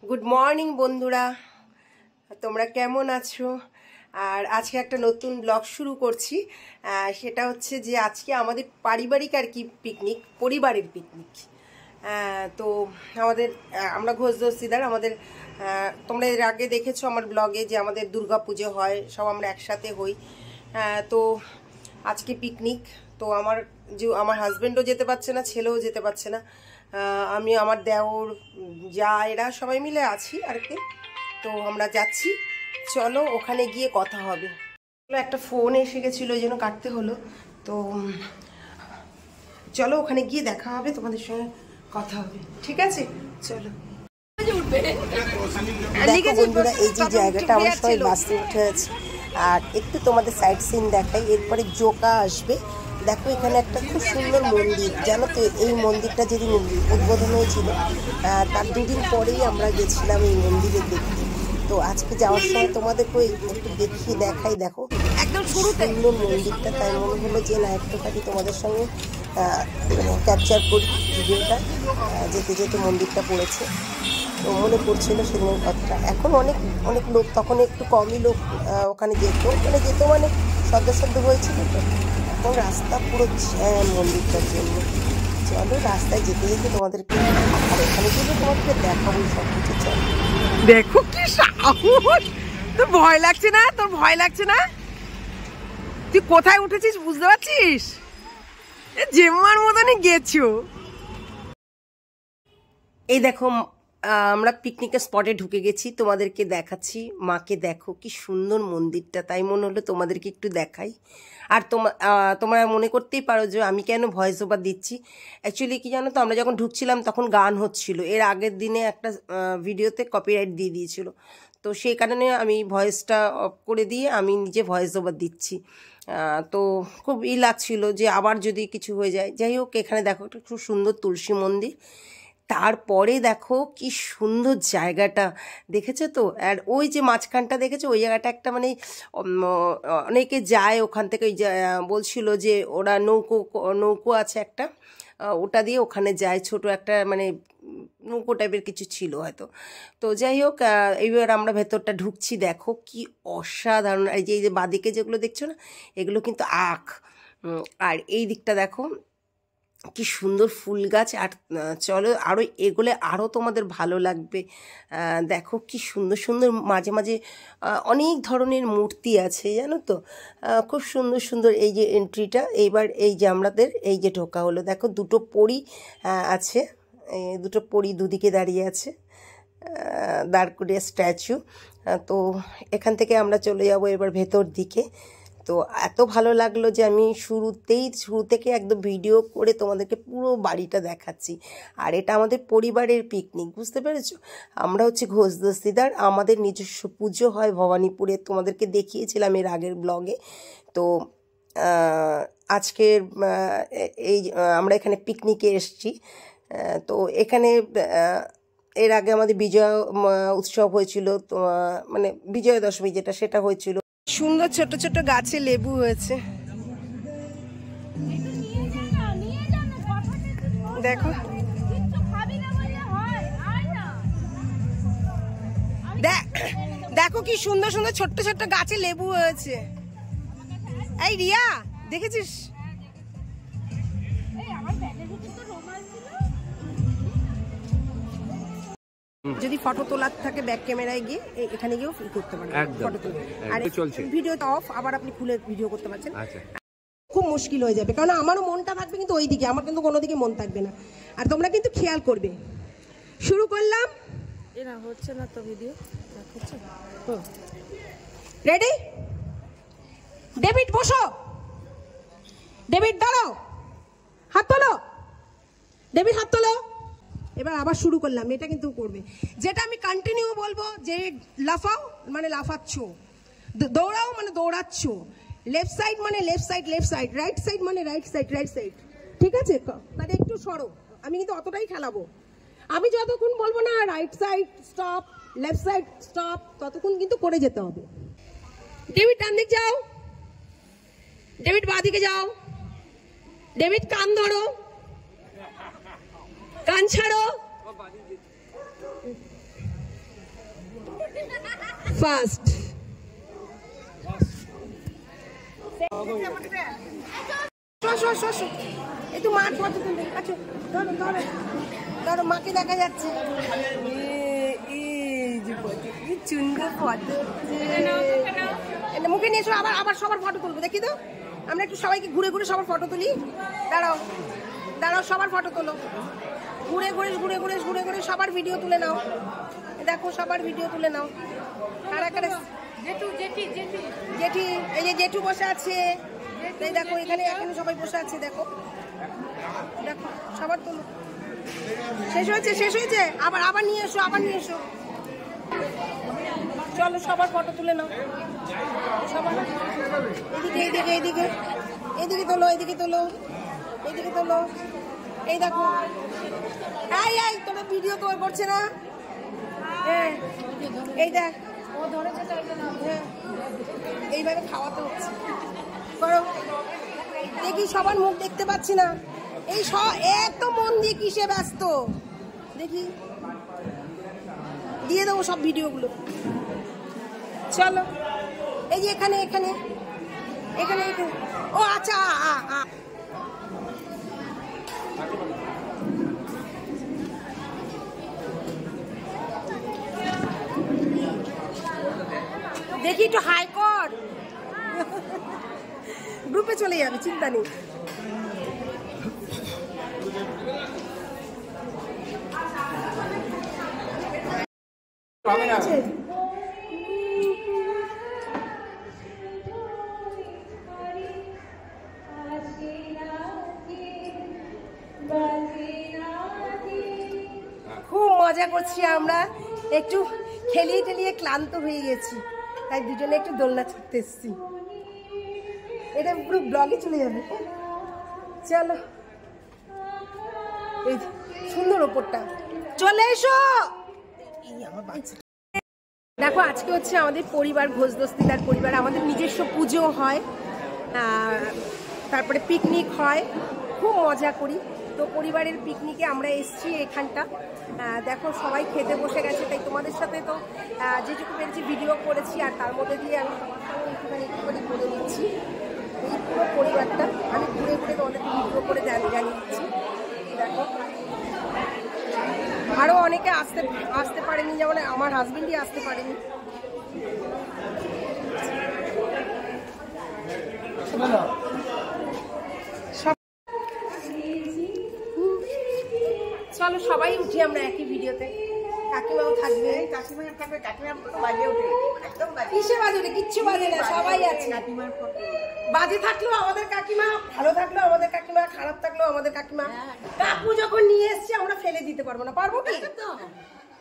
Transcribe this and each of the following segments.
Good morning বন্ধুরা, তোমরা কেমন আছো? আর আজকে একটা নতুন ব্লগ শুরু করছি। সেটা হচ্ছে যে আজকে আমাদের পারিবারিক আর কি পিকনিক, পরিবারের পিকনিক। তো আমরা ঘোষ দস্তিদার, আমাদের তোমরা এর আগে দেখেছো আমার ব্লগে যে আমাদের দুর্গা পুজো হয়, সব আমরা একসাথে হই। তো আজকে পিকনিক। তো আমার হাজব্যান্ডও যেতে পারছে না, ছেলেও যেতে পারছে না। আমি, আমার দেওর, যা, এরা সবাই মিলে আছি আর কি। তো আমরা যাচ্ছি, চলো ওখানে গিয়ে কথা হবে। একটা ফোন এসে গেছিলো, ওই জন্য কাটতে হলো। তো চলো ওখানে গিয়ে দেখা হবে, তোমাদের সঙ্গে কথা হবে, ঠিক আছে? চলো। দেখো বন্ধুরা, এই যে জায়গাটা আমরা সবাই বাসে উঠে আছি, আর একটু তোমাদের সাইড সিন দেখাই, এরপরে জোকা আসবে। দেখো এখানে একটা খুব সুন্দর মন্দির, জানো তো এই মন্দিরটা যেদিন উদ্বোধন হয়েছিল তার দুদিন পরেই আমরা গেছিলাম এই মন্দিরে দেখতে। তো আজকে যাওয়ার সময় তোমাদেরকে একটু দেখাই। দেখো একদম সুন্দর মন্দিরটা, তাই মনে হলো যে না একটুখানি তোমাদের সঙ্গে ক্যাপচার করি ভিডিওটা। যেতে যেতে মন্দিরটা পড়েছে, তো মনে পড়ছিল সেদিনের কথাটা। এখন অনেক অনেক লোক, তখন একটু কমই লোক ওখানে যেত মানে সদ্য হয়েছিল। তো এখন রাস্তা পুরো জ্যাম মন্দিরটার জন্য। চলো রাস্তায় যেতে যেতে তোমাদেরকে, আর এখানে গেলে তোমাদেরকে দেখাবো সব কিছু। চলো দেখো কি সাহস! তোর ভয় লাগছে না? তোর ভয় লাগছে না? তুই কোথায় উঠেছিস বুঝতে পারছিস? জেম্মার মতনই গেছো। এই দেখো আমরা পিকনিকের স্পটে ঢুকে গেছি, তোমাদেরকে দেখাচ্ছি। মাকে দেখো কি সুন্দর মন্দিরটা, তাই মনে হলো তোমাদেরকে একটু দেখাই। আর তোমরা মনে করতেই পারো যে আমি কেন ভয়েস ওভার দিচ্ছি। অ্যাকচুয়ালি কি জানো তো, আমরা যখন ঢুকছিলাম তখন গান হচ্ছিল, এর আগের দিনে একটা ভিডিওতে কপিরাইট দিয়ে দিয়েছিল। তো সেই কারণে আমি ভয়েসটা অফ করে দিয়ে আমি নিজে ভয়েস ওভার দিচ্ছি। তো খুব লাগছিল যে আবার যদি কিছু হয়ে যায়। যাই হোক, এখানে দেখো একটা খুব সুন্দর তুলসী মন্দির। তারপরে দেখো কি সুন্দর জায়গাটা, দেখেছো তো? আর ওই যে মাঝখানটা দেখেছো, ওই জায়গাটা একটা মানে অনেকে যায় ওখান থেকে। বলছিল যে ওরা নৌকো আছে একটা, ওটা দিয়ে ওখানে যায়, ছোট একটা মানে নৌকো টাইপের কিছু ছিল হয়তো। তো যাই হোক, এইবার আমরা ভেতরটা ঢুকছি। দেখো কি অসাধারণ! এই যে বাঁদিকে যেগুলো দেখছো না, এগুলো কিন্তু আখ। আর এই দিকটা দেখো কি সুন্দর ফুল গাছ। আর চলো আরও এগোলে আরও তোমাদের ভালো লাগবে। দেখো কি সুন্দর সুন্দর, মাঝে মাঝে অনেক ধরনের মূর্তি আছে, জানো তো? খুব সুন্দর সুন্দর। এই যে এন্ট্রিটা, এইবার এই যে আমাদের এই যে ঢোকা হলো, দেখো দুটো পরী আছে, দুটো পরী দুদিকে দাঁড়িয়ে আছে, দাঁড় করিয়ে স্ট্যাচু। তো এখান থেকে আমরা চলে যাবো এবার ভেতর দিকে। তো এত ভালো লাগলো যে আমি শুরু থেকে একদম ভিডিও করে তোমাদেরকে পুরো বাড়িটা দেখাচ্ছি। আর এটা আমাদের পরিবারের পিকনিক, বুঝতে পেরেছো? আমরা হচ্ছে ঘোষ দস্তিদার, আমাদের নিজস্ব পুজো হয় ভবানীপুরে, তোমাদেরকে দেখিয়েছিলাম এর আগের ব্লগে। তো আজকের এই আমরা এখানে পিকনিকে এসেছি। তো এখানে এর আগে আমাদের বিজয়া উৎসব হয়েছিল, তো মানে বিজয়া দশমী যেটা, সেটা হয়েছিল। সুন্দর ছোট ছোট গাছে লেবু হয়েছে, দেখো। দেখো কি সুন্দর সুন্দর ছোট্ট ছোট্ট গাছে লেবু হয়েছে। এই রিয়া, দেখেছিস? যদি ফটো তোলার থাকে ব্যাক ক্যামেরায় গিয়ে এখানে গিয়েও করতে পারেন ফটো তুলে। আর ভিডিও অফ, আবার আপনি খুলে ভিডিও করতে পারছেন। খুব মুশকিল হয়ে যাবে, কারণ আমারও মনটা থাকবে কিন্তু ওই দিকে, আমার কিন্তু কোনো দিকে মন থাকবে না। আর তোমরা কিন্তু খেয়াল করবে। শুরু করলাম। এরা হচ্ছে না তো ভিডিও হচ্ছে। রেডি? ডেভিড বসো, ডেভিড দাঁড়াও, হাত তোলো, ডেভিড হাত তোলো। এবার আবার শুরু করলাম, এটা কিন্তু করবে। যেটা আমি কন্টিনিউ বলবো, যে লাফাও মানে লাফাচ্ছ, দৌড়াও মানে দৌড়াচ্ছ, লেফট সাইড মানে left side left side, right side মানে রাইট সাইড রাইট সাইড, ঠিক আছে? মানে একটু সরো, আমি কিন্তু অতটাই খেলাবো। আমি যতক্ষণ বলবো না right side stop, left side stop, ততক্ষণ কিন্তু করে যেতে হবে। ডেভিড ডান দিকে যাও, ডেভিড বাঁ দিকে যাও, ডেভিড কান ধরো, কান ছাড়ো, ফার্স্ট। একটু মার ফটো তুলবে। আচ্ছা ধরো ধরো ধরো, মাকে দেখা যাচ্ছে। কি সুন্দর ফটো, মুখে নিয়ে এসো। আবার আবার সবার ফটো তুলবো, দেখি তো। আমরা একটু সবাইকে ঘুরে ঘুরে সবার ফটো তুলি। দাঁড়াও দাঁড়াও, সবার ফটো তোলো। ঘুরে ঘুরে ঘুরে ঘুরে ঘুরে ঘুরে সবার ভিডিও তুলে নাও। দেখো সবার ভিডিও তুলে নাও। কারা কারা? জেঠি, এই যে জেঠু বসে আছে। এই দেখো এখানে এখানে সবাই বসে আছে। দেখো দেখো সবার তোলো। শেষ হয়েছে শেষ হয়েছে। আবার আবার নিয়ে এসো, আবার নিয়ে এসো। চলো সবার ফটো তুলে নাও। সবার এদিকে এইদিকে এইদিকে এইদিকে তোলো, এইদিকে তোলো, এইদিকে তোলো। এই দেখো, এই এই তোমার ভিডিও তো করছে না। হ্যাঁ এই দেখ, হ্যাঁ এইভাবে খাওয়াতে হচ্ছে। করো দেখি, সবার মুখ দেখতে পাচ্ছি না। এই এত মন দিয়ে কিসে ব্যস্ত দেখি। দিয়ে দেবো সব ভিডিওগুলো। চলো এই যে এখানে এখানে এখানে এখানে। ও আচ্ছা দেখি একটু হাই কর। গ্রুপে চলে যাবে, চিন্তা নেই। খুব মজা করছি আমরা, একটু খেলিয়ে টেলিয়ে ক্লান্ত হয়ে গেছি, তাই দুজনে একটু দোলনা ছুটতে এসছি। এটা পুরো ব্লগে চলে যাবে। চলো এই সুন্দর ওপরটা, চলে এসো। দেখো আজকে হচ্ছে আমাদের পরিবার, ঘোষ দস্তিদার পরিবার। আমাদের নিজস্ব পুজো হয়, তারপরে পিকনিক হয়, খুব মজা করি। তো পরিবারের পিকনিকে আমরা এসছি এখানটা। দেখো সবাই খেতে বসে গেছে, তাই তোমাদের সাথে তো যেটুকু পেরেছি ভিডিও করেছি, আর তার মধ্যে দিয়ে আমি সবার সঙ্গে একটুখানি বলে দিচ্ছি। এই পুরো পরিবারটা আমি ঘুরে ঘুরে তোমাদেরকে ভিডিও করে জানিয়ে দিচ্ছি। দেখো আরও অনেকে আসতে পারেনি, যেমন আমার হাজবেন্ডই আসতে পারেনি। চলো সবাই উঠি আমরা একই ভিডিওতে। কাকিমাও থাকবে, কিসে বাজে ওঠে? কিচ্ছু বাজে না, সবাই আছে। বাজে থাকলেও আমাদের কাকিমা, ভালো থাকলেও আমাদের কাকিমা, খারাপ থাকলেও আমাদের কাকিমা। কাকু যখন নিয়ে এসছে আমরা ফেলে দিতে পারবো না, পারবো কি?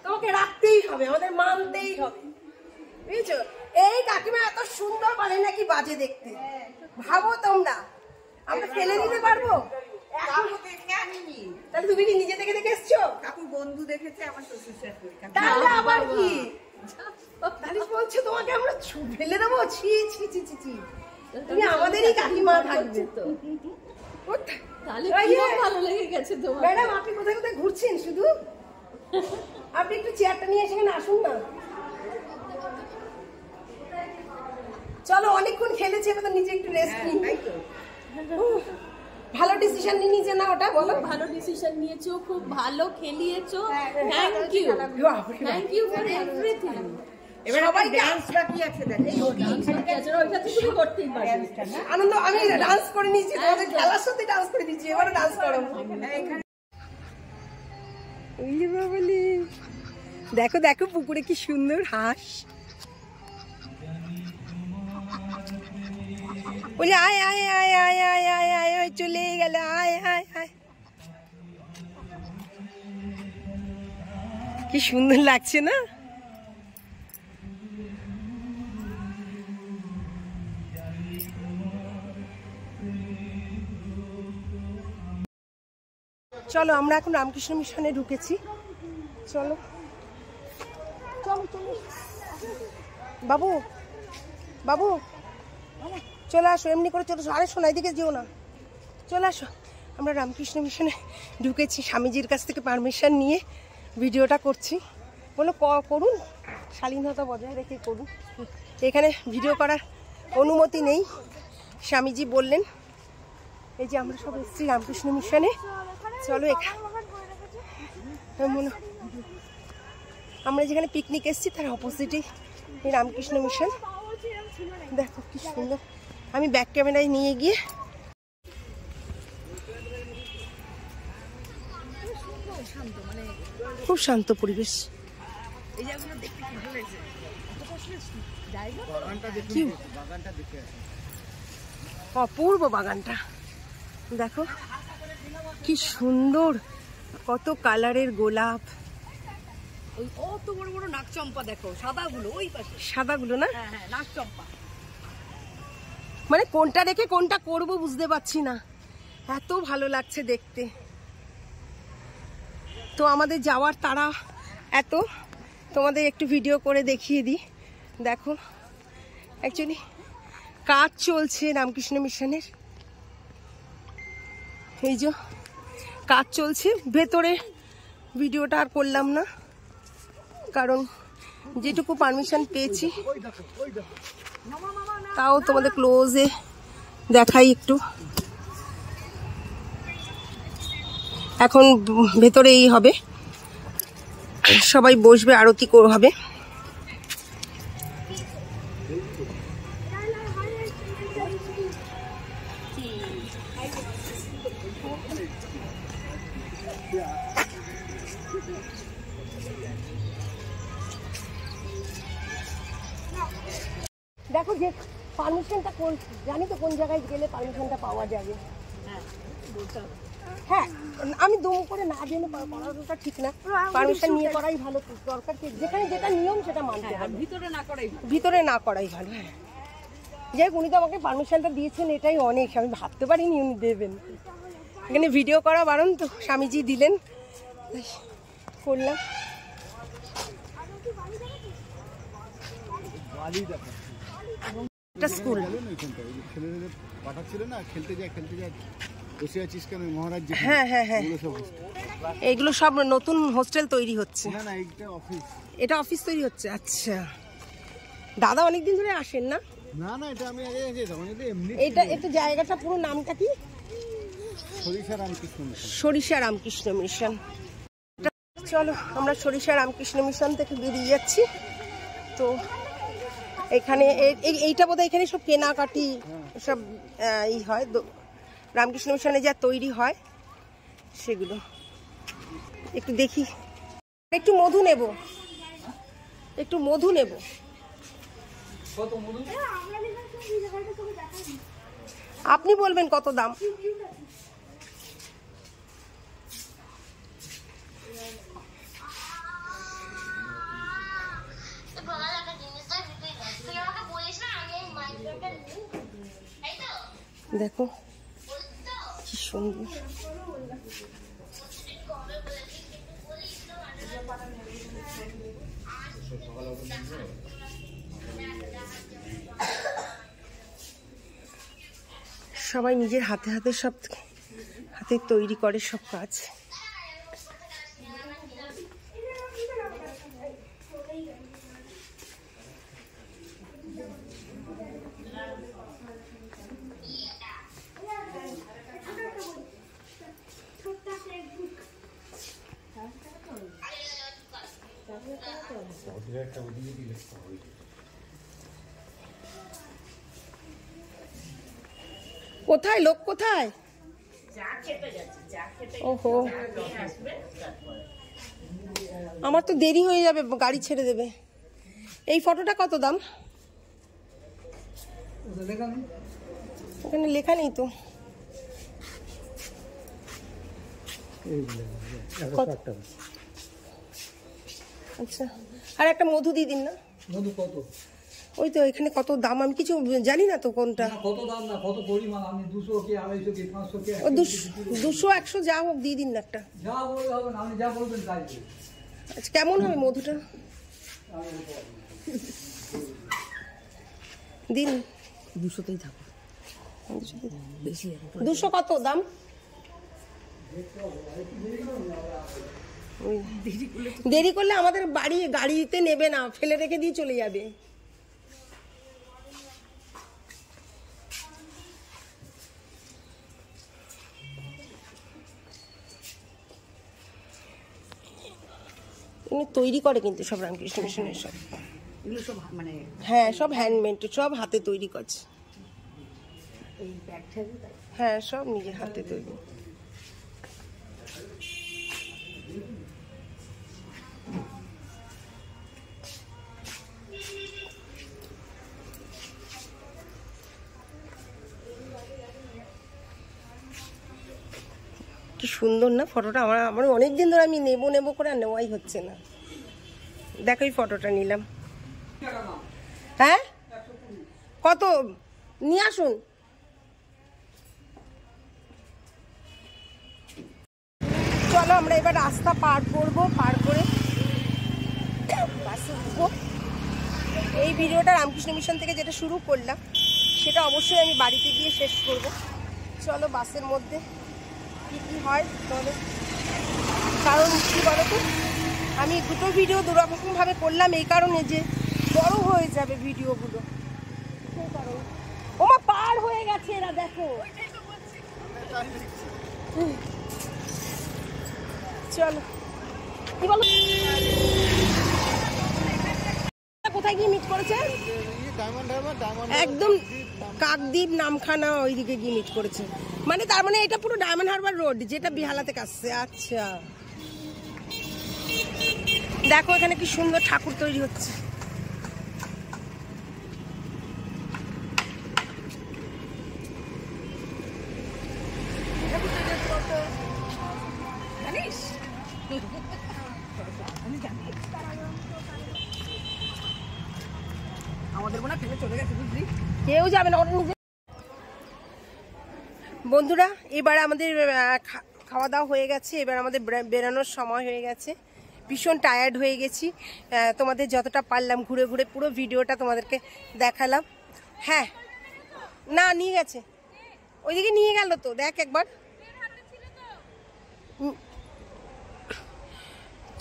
তোমাকে রাখতেই হবে, আমাদের মানতেই হবে, বুঝেছো? এই কাকিমা এত সুন্দর বলে নাকি বাজে দেখতে, ভাবো তোমরা আমরা ফেলে দিতে পারবো? তাহলে তুমি কি নিজে থেকে দেখে এসছো? কাকুর বন্ধু দেখেছে আমার শ্বশুর শাশুড়ি। তাহলে আবার কি? তাহলে বলছো তোমাকে আমরা ফেলে দেবো? ছি ছি ছি ছি ছি, তুমি আমাদেরই কাকিমা থাকবে তো। তাহলে ভালো লেগে গেছে তোমার। ম্যাডাম আপনি কোথায় কোথায় ঘুরছেন শুধু? আপনি একটু চেয়ারটা নিয়ে সেখানে আসুন না। চলো অনেকক্ষণ খেলেছি, এবার নিজে একটু রেস্ট নিই। ভালো ডিসিশন নিয়েছে না ওটা? বলো। ভালো ডিসিশন নিয়েছো, খুব ভালো খেলিয়েছো। Thank you, thank you for everything. এবার সবাই ডান্স বাকি আছে, আনন্দ। আমি ডান্স করে নিয়েছি, তোমাদের খেলার সাথে ডান্স করে দিচ্ছি, এবারে ডান্স করো। দেখো দেখো পুকুরে কি সুন্দর হাঁস। বলি আয় আয় আয় আয় আয় আয় আয়, চলে গেল। আয় আয় আয়, কি সুন্দর লাগছে না? চলো আমরা এখন রামকৃষ্ণ মিশনে ঢুকেছি। চলো চলো চলো, বাবু বাবু চলে আসো, এমনি করে চলে আসো। আরে শোনা, এদিকে যেও না, চলে আসো। আমরা রামকৃষ্ণ মিশনে ঢুকেছি, স্বামীজির কাছ থেকে পারমিশন নিয়ে ভিডিওটা করছি। বলো করুন, শালীনতা বজায় রেখে করুন। এখানে ভিডিও করার অনুমতি নেই, স্বামীজি বললেন। এই যে আমরা সব এসেছি রামকৃষ্ণ মিশনে। চলো আমরা যেখানে পিকনিক এসেছি তার অপোজিটেই এই রামকৃষ্ণ মিশন। দেখো কি সুন্দর। আমি ব্যাক ক্যামেরায় নিয়ে গিয়ে খুব শান্ত পরিবেশ। অপূর্ব বাগানটা দেখো কি সুন্দর, কত কালারের গোলাপ। ওই অত বড় বড় নাকচম্পা দেখো, সাদাগুলো ওই পাশে, সাদাগুলো না? হ্যাঁ হ্যাঁ নাকচম্পা। মানে কোনটা রেখে কোনটা করব বুঝতে পারছি না, এত ভালো লাগছে দেখতে। তো আমাদের যাওয়ার তাড়া এত, তোমাদের একটু ভিডিও করে দেখিয়ে দিই। দেখো অ্যাকচুয়ালি কাজ চলছে রামকৃষ্ণ মিশনের, এই যে কাজ চলছে। ভেতরে ভিডিওটা আর করলাম না, কারণ যেটুকু পারমিশন পেয়েছি তাও তোমাদের ক্লোজে দেখাই একটু। এখন ভেতরে এই হবে, সবাই বসবে, আরতি হবে। দেখো যে পারমিশনটা কোন, জানি তো কোন জায়গায় গেলে পারমিশনটা পাওয়া যাবে। হ্যাঁ আমি দম করে না জেনে করাটা ঠিক না, পারমিশন নিয়ে করাই ভালো। দরকার যেখানে যেটা নিয়ম সেটা মানতে হবে, ভিতরে না করাই ভালো। হ্যাঁ যাই হোক, উনি তো আমাকে পারমিশনটা দিয়েছেন, এটাই অনেক। আমি ভাবতে পারিনি উনি দেবেন। এখানে ভিডিও করা বারণ, তো স্বামীজি দিলেন, করলাম। স্কুল হ্যাঁ হ্যাঁ হ্যাঁ, এইগুলো সব নতুন হোস্টেল তৈরি হচ্ছে। এটা অফিস তৈরি হচ্ছে। আচ্ছা, দাদা অনেকদিন ধরে আসেন না? না এটা আমি এটা একটু জায়গাটা পুরো নামটা কি? সরিষা রামকৃষ্ণ মিশন। চলো আমরা সরিষা রামকৃষ্ণ মিশন থেকে বেরিয়ে যাচ্ছি। তো এখানে এইটা বোধহয় এখানে সব কেনাকাটি সব ই হয়, রামকৃষ্ণ মিশনে যা তৈরি হয় সেগুলো একটু দেখি। একটু মধু নেব, একটু মধু নেব। আপনি বলবেন কত দাম। দেখো কি সুন্দর। সবাই নিজের হাতে হাতে সব হাতে তৈরি করে সব কাজ। কোথায় লোক, কোথায়? ওহো, আমার তো দেরি হয়ে যাবে, গাড়ি ছেড়ে দেবে। এই ফটোটা কত দাম? ওখানে লেখা নেই তো। আচ্ছা, আর একটা মধু দিয়ে দিন না। মধু কত? ওই তো এখানে কত দাম আমি কিছু জানি না তো কোনটা কত দাম না কত পরিমাণ। আমি 200 কি 250 কি 500 কি 200 100 যা হোক দিয়ে দিন না একটা। যা বললে হবে না, আপনি যা বলবেন তাই। আচ্ছা কেমন হবে মধুটা? দিন 200তেই থাকো। 200 কত দাম? দেরি করলে আমাদের গাড়িতে নেবে না, ফেলে রেখে দিয়ে চলে যাবে। তৈরি করে কিন্তু সব রামকৃষ্ণ মিশনের সব, এগুলো সব মানে হ্যাঁ সব হ্যান্ডমেড, সব হাতে তৈরি করছে। এই ব্যাগ ঠ্যাগ হ্যাঁ সব নিজের হাতে তৈরি। কি সুন্দর না ফটোটা, আমার অনেকদিন ধরে আমি নেবো করে আর নেওয়াই হচ্ছে না। দেখো এই ফটোটা নিলাম। হ্যাঁ কত নিয়ে আসুন। চলো আমরা এবার রাস্তা পার করবো, পার করে বাসে উঠবো। এই ভিডিওটা রামকৃষ্ণ মিশন থেকে যেটা শুরু করলাম সেটা অবশ্যই আমি বাড়িতে গিয়ে শেষ করব। চলো বাসের মধ্যে কি হয় চলো। কারণ কি বলতো, আমি দুটো ভিডিও দুরকমভাবে করলাম এই কারণে যে বড় হয়ে যাবে ভিডিওগুলো, সেই কারণে। ওমা পার হয়ে গেছে এরা, দেখো। চলো কি বলো, কোথায় গিয়ে মিট করেছে? একদম কাকদ্বীপ নামখানা ওইদিকে গিয়ে মিট করেছে। মানে তার মানে এটা পুরো ডায়মন্ড হারবার রোড, যেটা বেহালা থেকে আসছে। আচ্ছা দেখো এখানে কি সুন্দর ঠাকুর তৈরি হচ্ছে। জানিস আমাদের মনে ফেলে চলে গেছে, বুঝলি? কেউ যাবে না, ওটা নিজে। বন্ধুরা এবার আমাদের খাওয়া দাওয়া হয়ে গেছে, এবার আমাদের বেরানোর সময় হয়ে গেছে। ভীষণ টায়ার্ড হয়ে গেছি। তোমাদের যতটা পারলাম ঘুরে ঘুরে পুরো ভিডিওটা তোমাদেরকে দেখালাম। হ্যাঁ না নিয়ে গেছে, ওইদিকে নিয়ে গেল তো, দেখ একবার।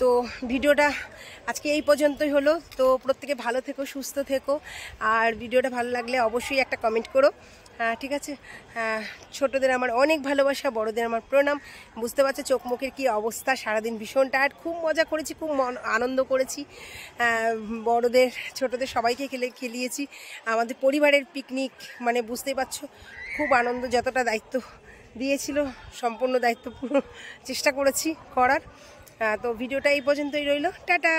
তো ভিডিওটা আজকে এই পর্যন্তই হলো। তো প্রত্যেকে ভালো থেকো, সুস্থ থেকো। আর ভিডিওটা ভালো লাগলে অবশ্যই একটা কমেন্ট করো, ঠিক আছে? ছোটদের আমার অনেক ভালোবাসা, বড়দের আমার প্রণাম। বুঝতে পারছো চোখ মুখের কী অবস্থা, সারাদিন ভীষণ টায়ার্ড। খুব মজা করেছি, খুব আনন্দ করেছি। বড়দের ছোটদের সবাইকে খেলিয়েছি। আমাদের পরিবারের পিকনিক, মানে বুঝতেই পারছো খুব আনন্দ। যতটা দায়িত্ব দিয়েছিল সম্পূর্ণ দায়িত্ব পুরো চেষ্টা করেছি করার। তো ভিডিওটা এই পর্যন্তই রইল, টাটা।